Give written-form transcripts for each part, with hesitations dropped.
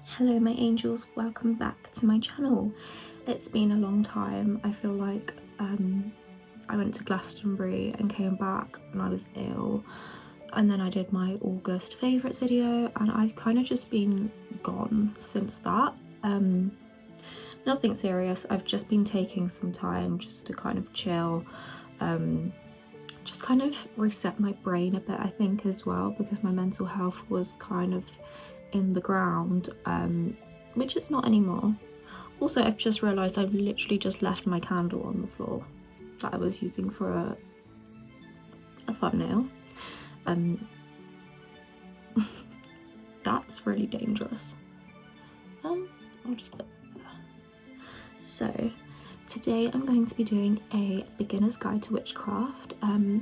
Hello my angels, welcome back to my channel. It's been a long time. I feel like I went to Glastonbury and came back and I was ill, and then I did my August favourites video and I've kind of just been gone since that. Nothing serious, I've just been taking some time just to kind of chill, just kind of reset my brain a bit I think as well, because my mental health was kind of in the ground, which it's not anymore. Also, I've just realised I've literally just left my candle on the floor that I was using for a thumbnail. That's really dangerous. I'll just put that there. So today I'm going to be doing a beginner's guide to witchcraft,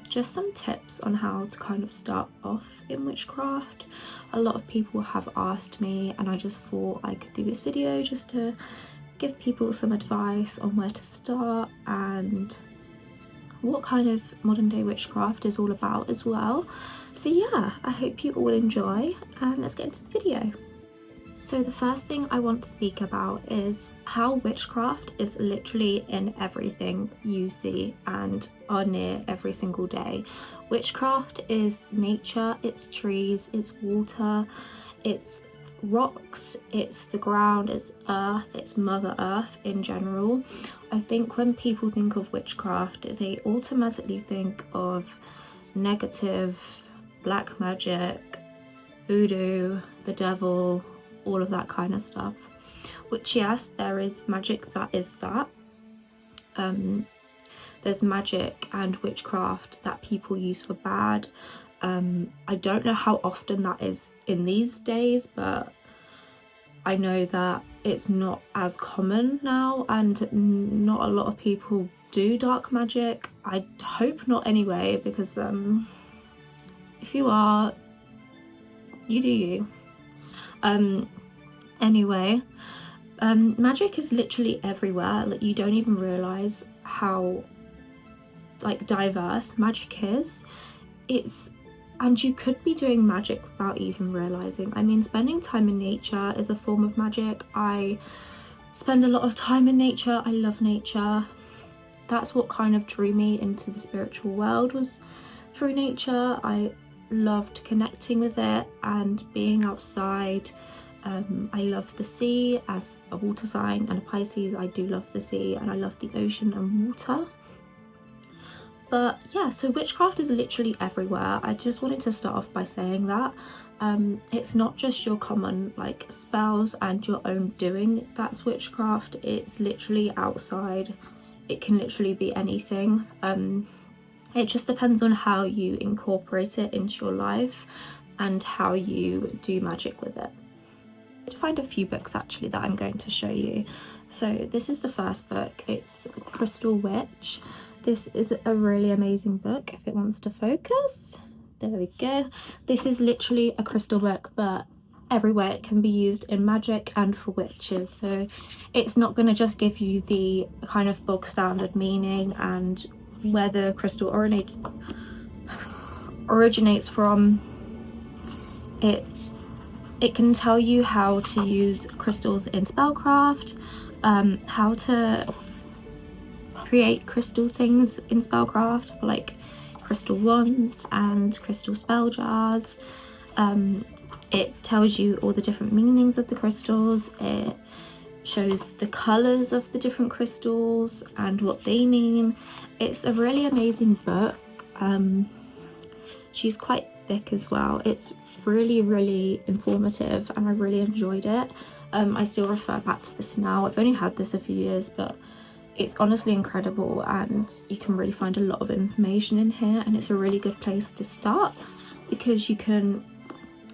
just some tips on how to kind of start off in witchcraft. A lot of people have asked me and I just thought I could do this video just to give people some advice on where to start and what kind of modern day witchcraft is all about as well. So yeah, I hope you all enjoy and let's get into the video. So the first thing I want to speak about is how witchcraft is literally in everything you see and are near every single day. Witchcraft is nature, it's trees, it's water, it's rocks, it's the ground, it's earth, it's Mother Earth in general. I think when people think of witchcraft, they automatically think of negative, black magic, voodoo, the devil, all of that kind of stuff, which yes, there is magic that is that. There's magic and witchcraft that people use for bad. I don't know how often that is in these days, but I know that it's not as common now and not a lot of people do dark magic. I hope not anyway, because if you are, you do you. Anyway, magic is literally everywhere. Like, you don't even realize how like diverse magic is. And you could be doing magic without even realizing. I mean, spending time in nature is a form of magic. I spend a lot of time in nature. I love nature. That's what kind of drew me into the spiritual world, was through nature. I loved connecting with it and being outside. I love the sea. As a water sign and a Pisces, I do love the sea and I love the ocean and water. But yeah, so witchcraft is literally everywhere. I just wanted to start off by saying that it's not just your common like spells and your own doing that's witchcraft. It's literally outside. It can literally be anything. It just depends on how you incorporate it into your life and how you do magic with it. To find a few books actually that I'm going to show you. So this is the first book. It's Crystal Witch. This is a really amazing book. If it wants to focus, there we go. This is literally a crystal book, but everywhere it can be used in magic and for witches. So it's not going to just give you the kind of bog standard meaning and where the crystal originates from. It can tell you how to use crystals in spellcraft, how to create crystal things in spellcraft, like crystal wands and crystal spell jars. It tells you all the different meanings of the crystals. It shows the colours of the different crystals and what they mean. It's a really amazing book. She's quite thick as well. It's really informative and I really enjoyed it. I still refer back to this now. I've only had this a few years, but it's honestly incredible and you can really find a lot of information in here, and it's a really good place to start because you can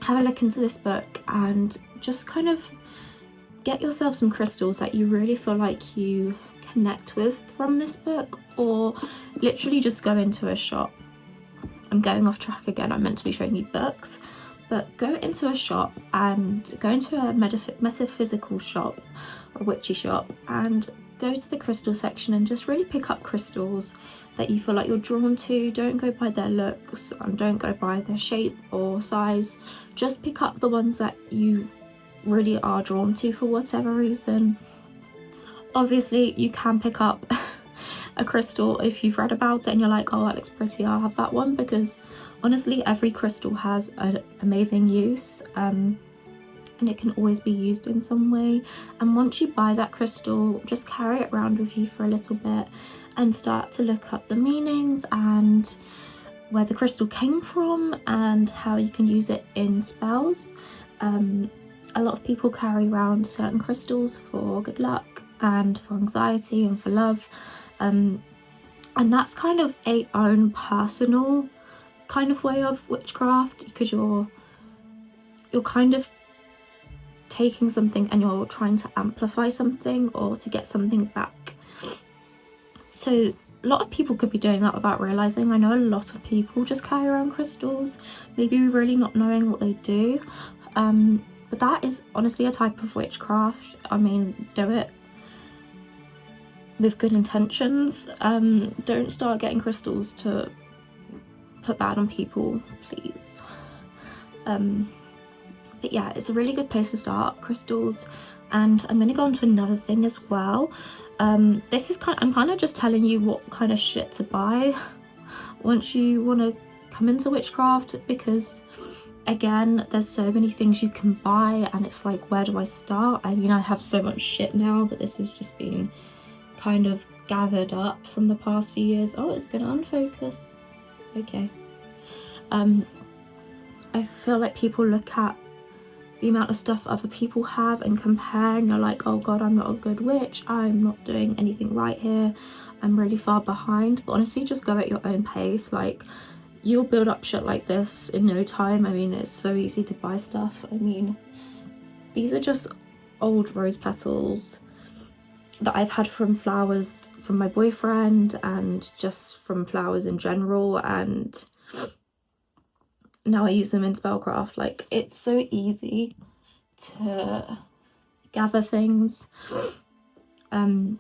have a look into this book and just kind of get yourself some crystals that you really feel like you connect with from this book, or literally just go into a shop. I'm going off track again, I'm meant to be showing you books, but go into a shop and go into a metaphysical shop, a witchy shop, and go to the crystal section and just really pick up crystals that you feel like you're drawn to. Don't go by their looks and don't go by their shape or size. Just pick up the ones that you really are drawn to for whatever reason. Obviously you can pick up a crystal if you've read about it and you're like, oh, that looks pretty, I'll have that one, because honestly every crystal has an amazing use, and it can always be used in some way. And once you buy that crystal, just carry it around with you for a little bit and start to look up the meanings and where the crystal came from and how you can use it in spells. A lot of people carry around certain crystals for good luck and for anxiety and for love, and that's kind of a own personal kind of way of witchcraft, because you're kind of taking something and you're trying to amplify something or to get something back. So a lot of people could be doing that without realizing. I know a lot of people just carry around crystals, maybe really not knowing what they do, but that is honestly a type of witchcraft. I mean, do it with good intentions. Don't start getting crystals to put bad on people, please. But yeah, it's a really good place to start, crystals. And I'm going to go on to another thing as well. This is I'm kind of just telling you what kind of shit to buy once you want to come into witchcraft, because again, there's so many things you can buy and it's like, where do I start? I mean, I have so much shit now, but this has just been kind of gathered up from the past few years. Oh, it's gonna unfocus. Okay. I feel like people look at the amount of stuff other people have and compare, and you're like, oh god, I'm not a good witch, I'm not doing anything right here, I'm really far behind. But honestly, just go at your own pace. Like, you'll build up shit like this in no time. I mean, it's so easy to buy stuff. I mean, these are just old rose petals that I've had from flowers from my boyfriend and just from flowers in general, and now I use them in spellcraft. Like, it's so easy to gather things. And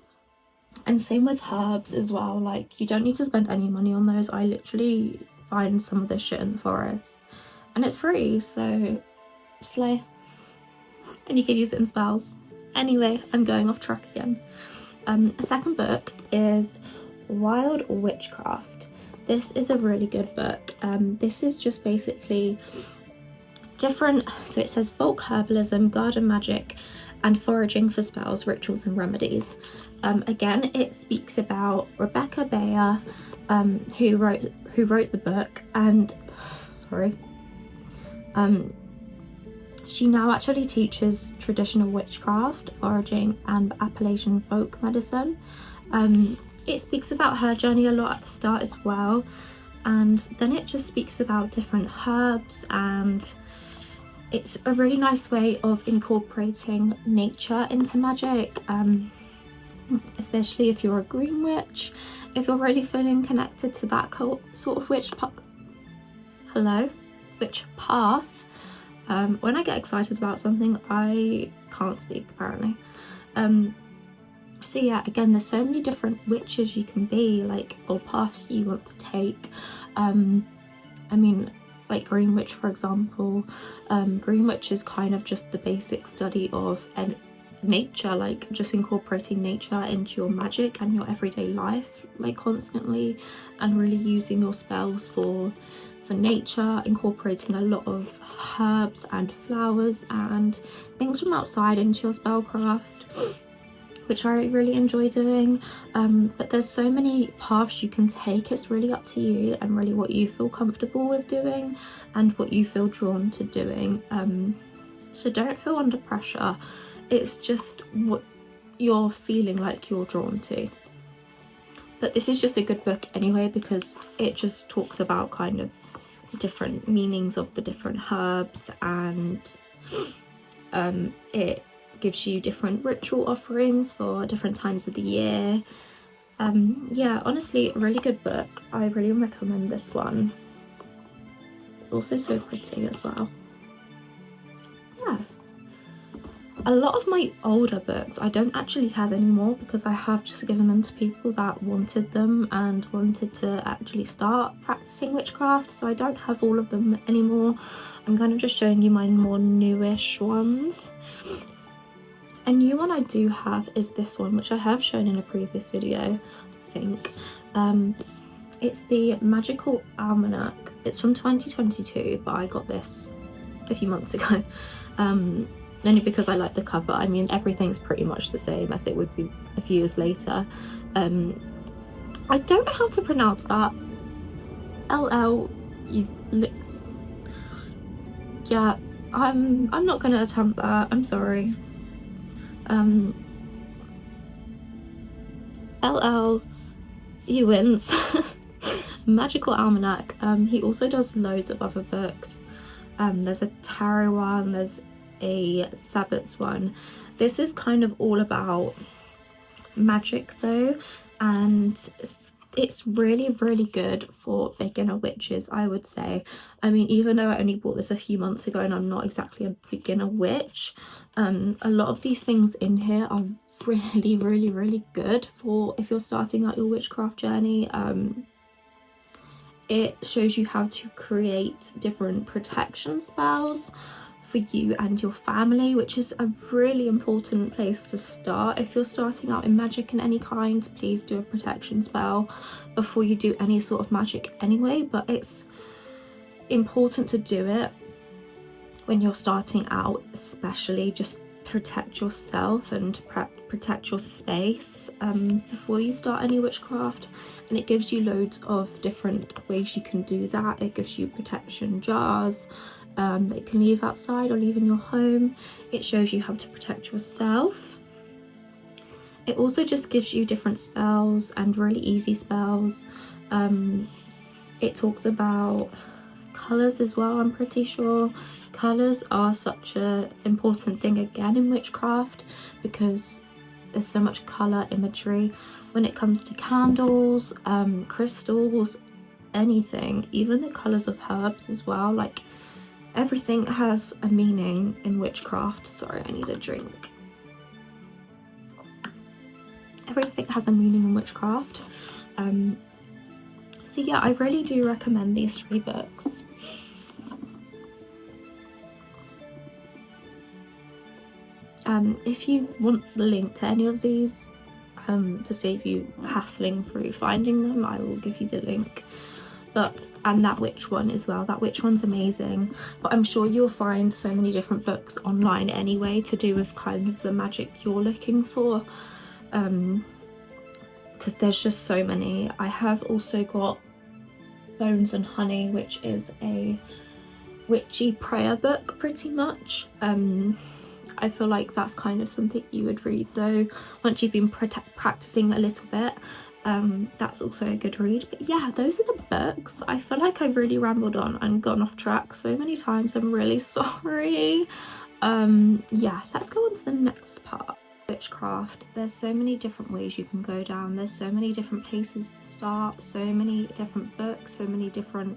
same with herbs as well. Like, you don't need to spend any money on those. I literally find some of this shit in the forest and it's free, so slay. And you can use it in spells. Anyway, I'm going off track again. A second book is Wild Witchcraft. This is a really good book. This is just basically different, so it says folk herbalism, garden magic, and foraging for spells, rituals, and remedies. Again, it speaks about Rebecca Bayer, who wrote the book, and she now actually teaches traditional witchcraft, foraging, and Appalachian folk medicine. It speaks about her journey a lot at the start as well, and then it just speaks about different herbs, and it's a really nice way of incorporating nature into magic, especially if you're a green witch, if you're really feeling connected to that sort of witch path. When I get excited about something, I can't speak, apparently. So yeah, again, there's so many different witches you can be, like, or paths you want to take. I mean, like Green Witch, for example. Green Witch is kind of just the basic study of nature, like just incorporating nature into your magic and your everyday life, like constantly, and really using your spells for nature, incorporating a lot of herbs and flowers and things from outside into your spellcraft, which I really enjoy doing. But there's so many paths you can take. It's really up to you and really what you feel comfortable with doing and what you feel drawn to doing. So don't feel under pressure. It's just what you're feeling like you're drawn to. But this is just a good book anyway, because it just talks about kind of the different meanings of the different herbs, and it gives you different ritual offerings for different times of the year. Yeah, honestly, a really good book. I really recommend this one. It's also so pretty as well. Yeah. A lot of my older books I don't actually have anymore because I have just given them to people that wanted them and wanted to actually start practicing witchcraft, so I don't have all of them anymore. I'm kind of just showing you my more newish ones. A new one I do have is this one, which I have shown in a previous video, I think. It's the Magical Almanac. It's from 2022, but I got this a few months ago. Only because I like the cover. I mean, everything's pretty much the same as it would be a few years later. I don't know how to pronounce that. Yeah, I'm not gonna attempt that. I'm sorry. You wins. Magical Almanac. He also does loads of other books. There's a tarot one, there's a Sabbaths one. This is kind of all about magic though, and it's really good for beginner witches, I would say. I mean, even though I only bought this a few months ago and I'm not exactly a beginner witch, a lot of these things in here are really good for if you're starting out your witchcraft journey. It shows you how to create different protection spells for you and your family, which is a really important place to start. If you're starting out in magic in any kind, please do a protection spell before you do any sort of magic anyway, but it's important to do it when you're starting out, especially. Just protect yourself and protect your space before you start any witchcraft, and it gives you loads of different ways you can do that. It gives you protection jars that you can leave outside or leave in your home. It shows you how to protect yourself. It also just gives you different spells and really easy spells. It talks about colours as well, I'm pretty sure. Colours are such an important thing again in witchcraft because there's so much colour imagery when it comes to candles, crystals, anything, even the colours of herbs as well. Like, everything has a meaning in witchcraft. Sorry, I need a drink. Everything has a meaning in witchcraft. So yeah, I really do recommend these 3 books. If you want the link to any of these to save you hassling through finding them, I will give you the link. And that witch one as well. That witch one's amazing. But I'm sure you'll find so many different books online anyway to do with kind of the magic you're looking for. Because there's just so many. I have also got Bones and Honey, which is a witchy prayer book pretty much. I feel like that's kind of something you would read though once you've been practicing a little bit. That's also a good read. But yeah, those are the books. I feel like I've really rambled on and gone off track so many times. I'm really sorry. Yeah, let's go on to the next part. Witchcraft. There's so many different ways you can go down. There's so many different places to start, so many different books, so many different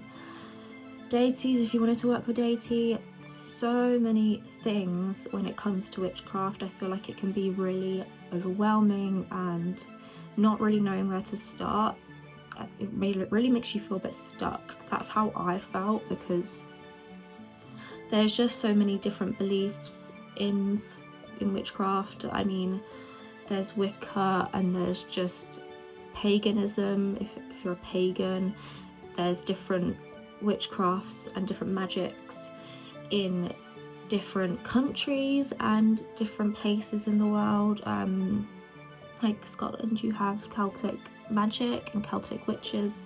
deities if you wanted to work with deity. So many things when it comes to witchcraft. I feel like it can be really overwhelming and not really knowing where to start. It really makes you feel a bit stuck. That's how I felt, because there's just so many different beliefs in witchcraft. I mean, there's Wicca and there's just paganism. If you're a pagan, there's different witchcrafts and different magics in different countries and different places in the world. Like Scotland, you have Celtic magic and Celtic witches,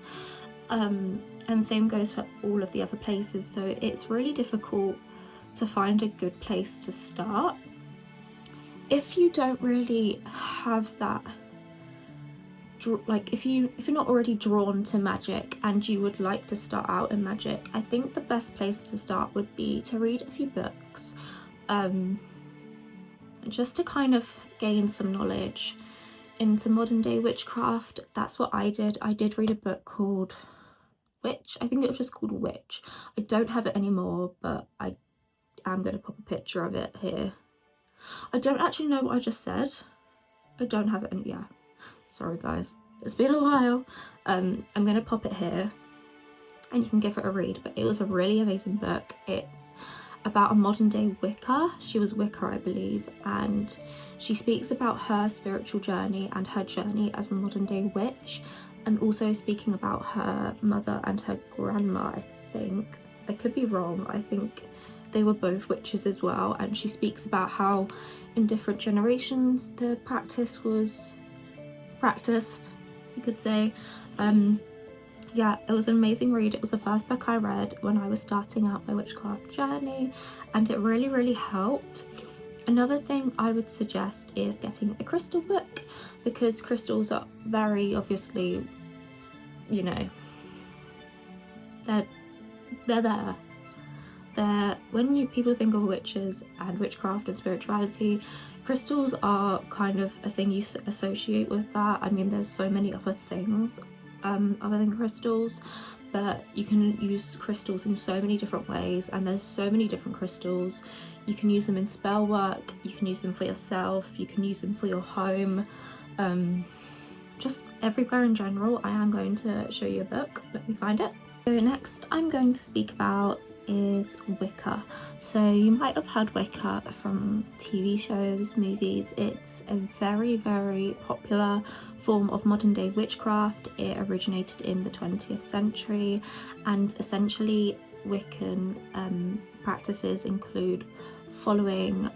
and the same goes for all of the other places. So it's really difficult to find a good place to start if you don't really have that, like if you're not already drawn to magic and you would like to start out in magic. I think the best place to start would be to read a few books, just to kind of gain some knowledge into modern day witchcraft. That's what I did. I did read a book called Witch. I think it was just called Witch. I don't have it anymore, but I am going to pop a picture of it here. I don't actually know what I just said. I don't have it in, yeah. Sorry guys, it's been a while. I'm gonna pop it here and you can give it a read, but it was a really amazing book. It's about a modern day Wicca. She was Wicca, I believe, and she speaks about her spiritual journey and her journey as a modern day witch, and also speaking about her mother and her grandma, I think. I could be wrong, I think they were both witches as well, and she speaks about how in different generations the practice was practiced, you could say. Yeah, it was an amazing read. It was the first book I read when I was starting out my witchcraft journey, and it really helped. Another thing I would suggest is getting a crystal book, because crystals are very obviously, you know, they're there. When people think of witches and witchcraft and spirituality, crystals are kind of a thing you associate with that. I mean, there's so many other things other than crystals, but you can use crystals in so many different ways, and there's so many different crystals. You can use them in spell work, you can use them for yourself, you can use them for your home, just everywhere in general. I am going to show you a book, let me find it. So next I'm going to speak about is Wicca. So you might have heard Wicca from TV shows, movies. It's a very popular form of modern day witchcraft. It originated in the 20th century, and essentially Wiccan practices include following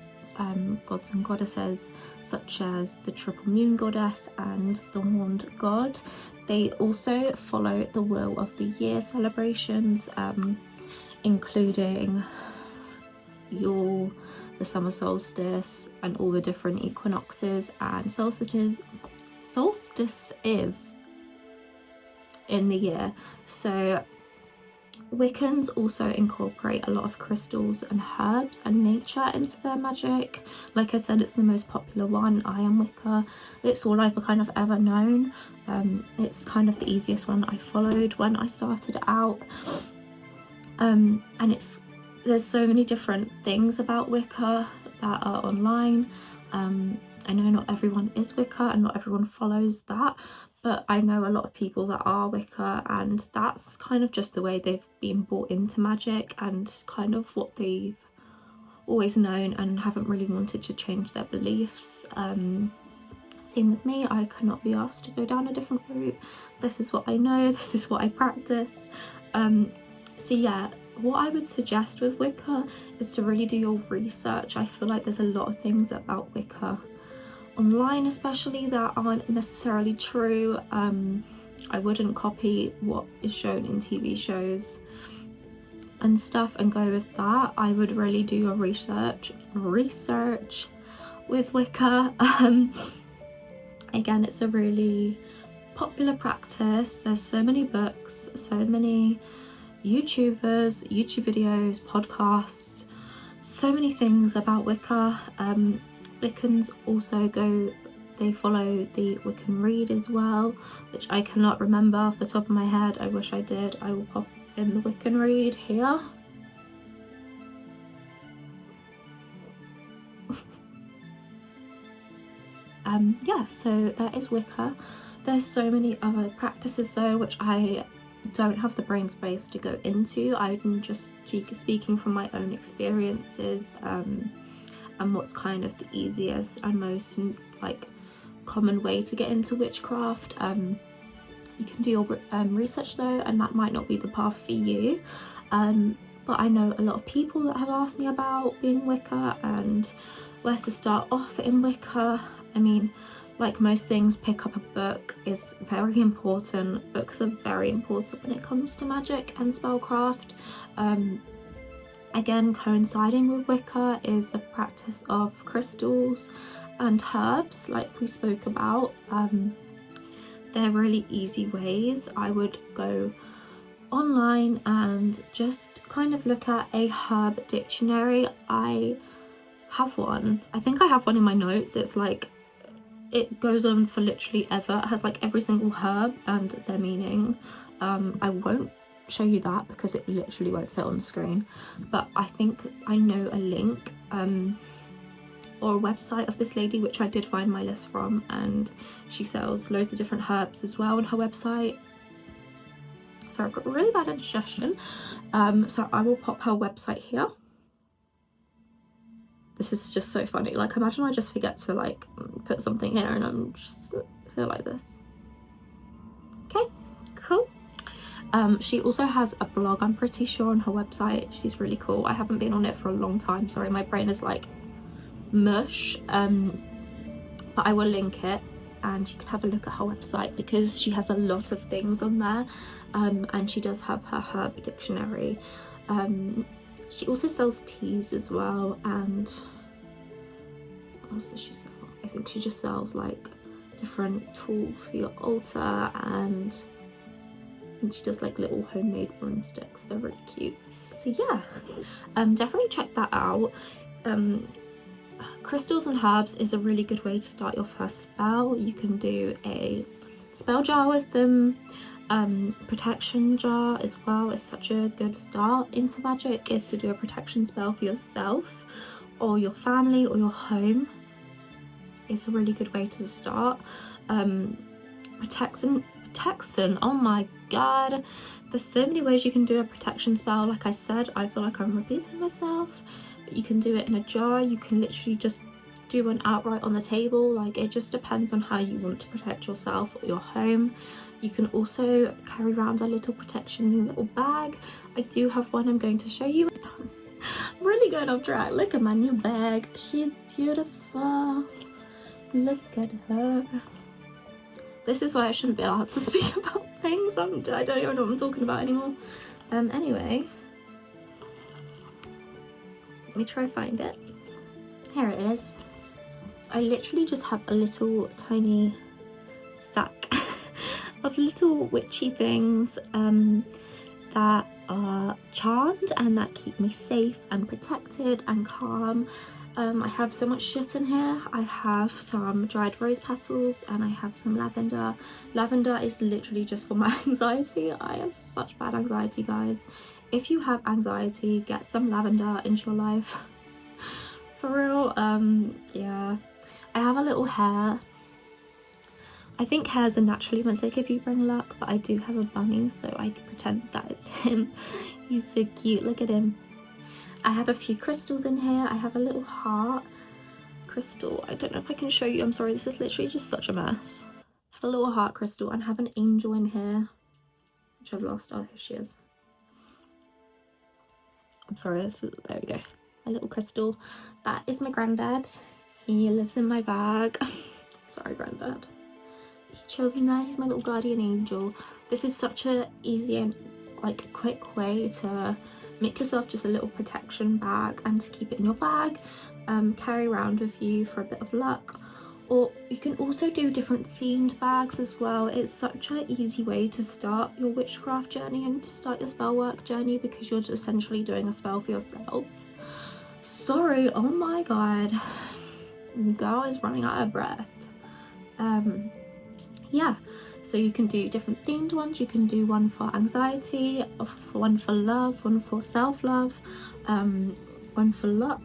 gods and goddesses such as the triple moon goddess and the horned god. They also follow the wheel of the year celebrations, including Yule, the summer solstice, and all the different equinoxes and solstices in the year. So Wiccans also incorporate a lot of crystals and herbs and nature into their magic. Like I said, it's the most popular one. I am Wicca. It's all I've kind of ever known. It's kind of the easiest one I followed when I started out. And there's so many different things about Wicca that are online. I know not everyone is Wicca and not everyone follows that, but I know a lot of people that are Wicca, and that's kind of just the way they've been brought into magic and kind of what they've always known and haven't really wanted to change their beliefs. Same with me, I cannot be asked to go down a different route. This is what I know, this is what I practice. So yeah, what I would suggest with Wicca is to really do your research. I feel like there's a lot of things about Wicca online especially that aren't necessarily true. I wouldn't copy what is shown in TV shows and stuff and go with that. I would really do your research with Wicca. Again, it's a really popular practice. There's so many books, so many YouTubers, YouTube videos, podcasts, so many things about Wicca. Wiccans also they follow the Wiccan Read as well, which I cannot remember off the top of my head. I wish I did. I will pop in the Wiccan Read here. Yeah, so that is Wicca. There's so many other practices though, which I don't have the brain space to go into. I'm just speaking from my own experiences, and what's kind of the easiest and most like common way to get into witchcraft. You can do your research though, and that might not be the path for you. But I know a lot of people that have asked me about being Wicca and where to start off in Wicca. I mean, like most things, pick up a book is very important. Books are very important when it comes to magic and spellcraft. Again, coinciding with Wicca is the practice of crystals and herbs, like we spoke about. They're really easy ways. I would go online and just kind of look at a herb dictionary. I have one. I think I have one in my notes. It's like, it goes on for literally ever. It has like every single herb and their meaning. I won't show you that because it literally won't fit on the screen, but I think I know a link or a website of this lady, which I did find my list from, and she sells loads of different herbs as well on her website. So I've got really bad indigestion, so I will pop her website here. This is just so funny, like imagine I just forget to like put something here and I'm just here like this. Okay, cool. She also has a blog, I'm pretty sure, on her website. She's really cool. I haven't been on it for a long time, sorry, my brain is like mush, but I will link it and you can have a look at her website because she has a lot of things on there, and she does have her herb dictionary. She also sells teas as well, and what else does she sell? I think she just sells like different tools for your altar, and I think she does like little homemade broomsticks. They're really cute. So yeah, definitely check that out. Crystals and herbs is a really good way to start your first spell. You can do a spell jar with them. Protection jar as well is such a good start into magic, is to do a protection spell for yourself or your family or your home. It's a really good way to start. Protection, oh my god, there's so many ways you can do a protection spell. Like I said, I feel like I'm repeating myself, but you can do it in a jar, you can literally just do one outright on the table. Like it just depends on how you want to protect yourself or your home. You can also carry around a little protection little bag. I do have one I'm going to show you. I'm really going off track. Look at my new bag, she's beautiful, look at her. This is why I shouldn't be allowed to speak about things. I don't even know what I'm talking about anymore. Anyway, let me try find it. Here it is. So I literally just have a little tiny sack of little witchy things that are charmed and that keep me safe and protected and calm. I have so much shit in here. I have some dried rose petals and I have some lavender. Lavender is literally just for my anxiety. I have such bad anxiety, guys. If you have anxiety, get some lavender into your life. For real. Yeah. I have a little hare. I think hares are naturally meant to give you bring luck, but I do have a bunny, so I pretend that it's him. He's so cute, look at him. I have a few crystals in here. I have a little heart crystal. I don't know if I can show you. I'm sorry, this is literally just such a mess. I have a little heart crystal and I have an angel in here, which I've lost. Oh, here she is. I'm sorry, there we go. My little crystal. That is my granddad. He lives in my bag. Sorry, granddad. He chills in there. He's my little guardian angel. This is such a easy and like quick way to make yourself just a little protection bag and to keep it in your bag, carry around with you for a bit of luck. Or you can also do different themed bags as well. It's such an easy way to start your witchcraft journey and to start your spell work journey, because you're just essentially doing a spell for yourself. Sorry, oh my god, girl is running out of breath. Yeah, so you can do different themed ones. You can do one for anxiety, one for love, one for self-love, one for luck,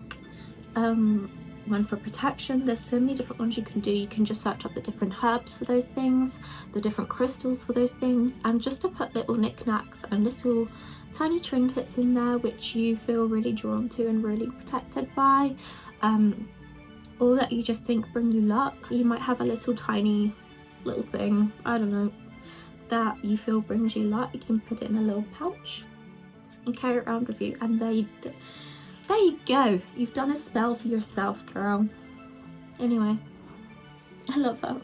one for protection. There's so many different ones you can do. You can just search up the different herbs for those things, the different crystals for those things, and just to put little knickknacks and little tiny trinkets in there which you feel really drawn to and really protected by, or that you just think bring you luck. You might have a little tiny little thing, I don't know, that you feel brings you luck. You can put it in a little pouch and carry it around with you, and there you go. You've done a spell for yourself, girl. Anyway, I love her.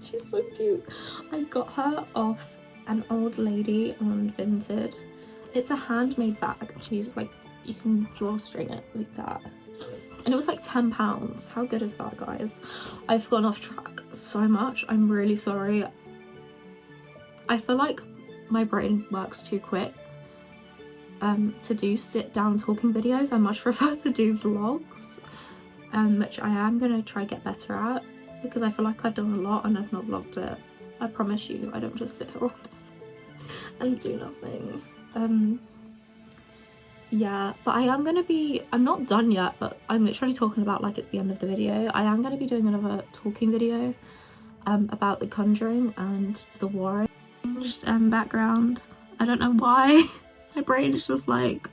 She's so cute. I got her off an old lady on Vinted. It's a handmade bag. She's like, you can drawstring it like that. And it was like £10. How good is that, guys? I've gone off track so much. I'm really sorry. I feel like my brain works too quick to do sit down talking videos. I much prefer to do vlogs, which I am going to try get better at, because I feel like I've done a lot and I've not vlogged it. I promise you, I don't just sit here all day and do nothing. Yeah, but I'm not done yet, but I'm literally talking about like it's the end of the video. I am going to be doing another talking video about the conjuring and the warring background. I don't know why. My brain is just like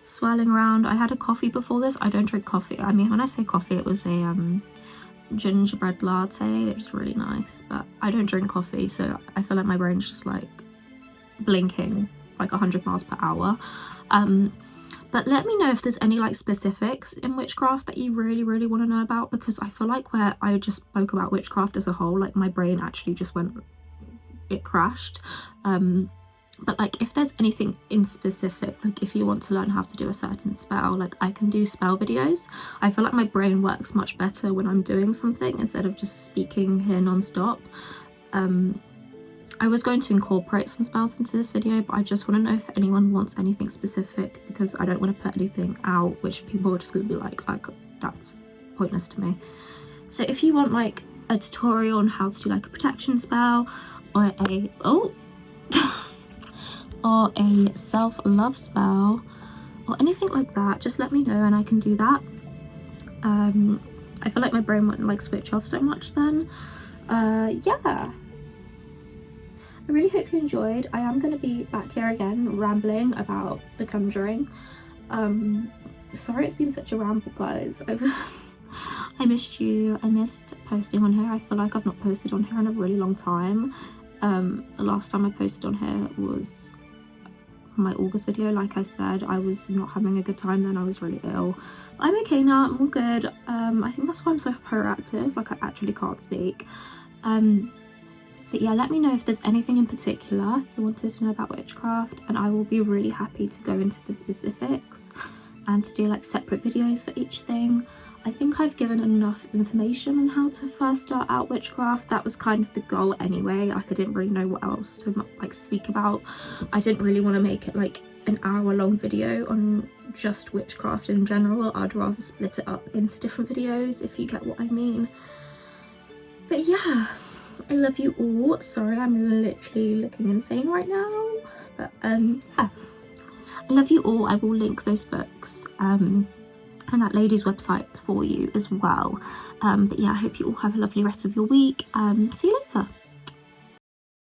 swirling around. I had a coffee before this. I don't drink coffee. I mean, when I say coffee, it was a gingerbread latte. It was really nice, but I don't drink coffee, so I feel like my brain's just like blinking like 100 miles per hour. But let me know if there's any like specifics in witchcraft that you really want to know about, because I feel like where I just spoke about witchcraft as a whole, like my brain actually just it crashed. But like if there's anything in specific, like if you want to learn how to do a certain spell, like I can do spell videos. I feel like my brain works much better when I'm doing something instead of just speaking here non-stop. I was going to incorporate some spells into this video, but I just want to know if anyone wants anything specific, because I don't want to put anything out which people are just going to be like that's pointless to me. So if you want like a tutorial on how to do like a protection spell, or or a self-love spell, or anything like that, just let me know and I can do that. I feel like my brain wouldn't like switch off so much then. Yeah, I really hope you enjoyed. I am going to be back here again rambling about The Conjuring. Sorry it's been such a ramble, guys. I missed you. I missed posting on here. I feel like I've not posted on here in a really long time. The last time I posted on here was my August video. Like I said, I was not having a good time then. I was really ill. I'm okay now. I'm all good. I think that's why I'm so hyperactive. Like I actually can't speak. But yeah, let me know if there's anything in particular you wanted to know about witchcraft, and I will be really happy to go into the specifics and to do like separate videos for each thing. I think I've given enough information on how to first start out witchcraft. That was kind of the goal anyway. Like I didn't really know what else to like speak about. I didn't really want to make it like an hour-long video on just witchcraft in general. I'd rather split it up into different videos, if you get what I mean. But yeah, I love you all. Sorry, I'm literally looking insane right now. But yeah, I love you all. I will link those books and that lady's website for you as well. But yeah, I hope you all have a lovely rest of your week. See you later.